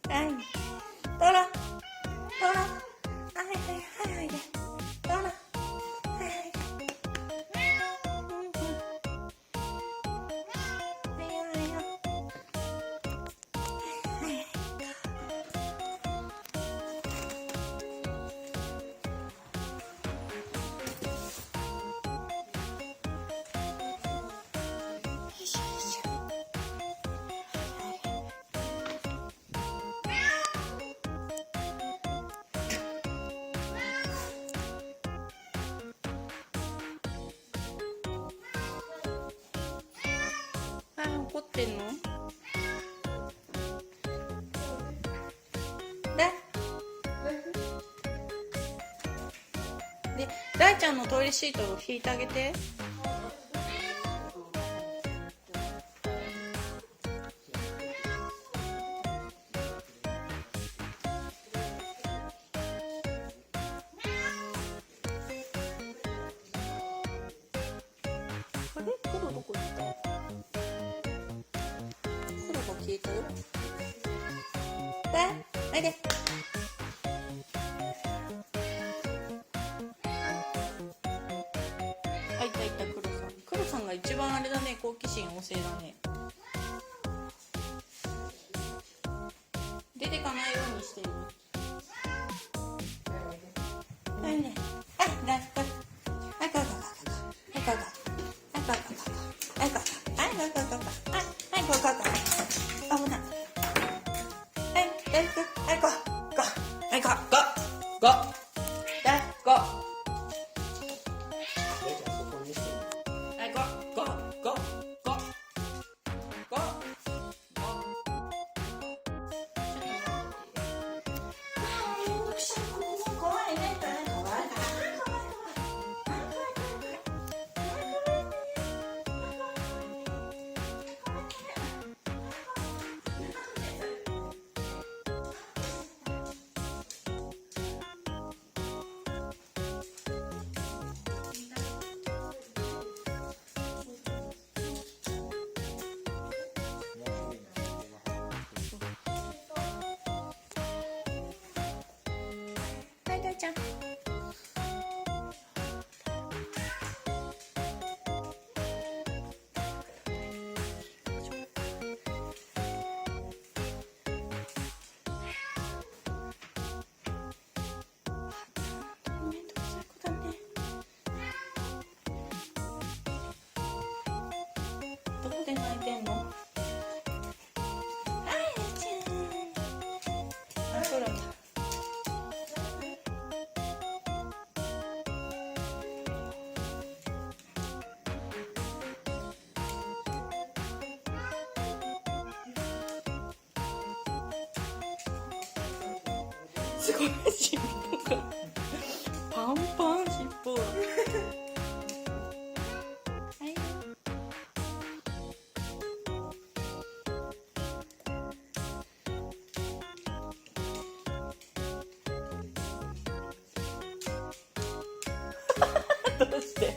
はい、トラ、はいで、トラ、はい怒ってんの？で、大ちゃんのトイレシートを引いてあげて。あれ？黒どこ行った？消えたよ。おいで。あ、いたいた、黒さんが一番あれだね、好奇心旺盛だね。出てかないようにしてる。はいね。はい、はい、危ない。大ちゃん。どこで泣いてんの？はい、ちゃん。あ、そうなんだ。すごい尻尾がパンパン尻尾が。どうして？よ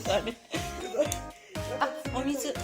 だれ。あ、お水。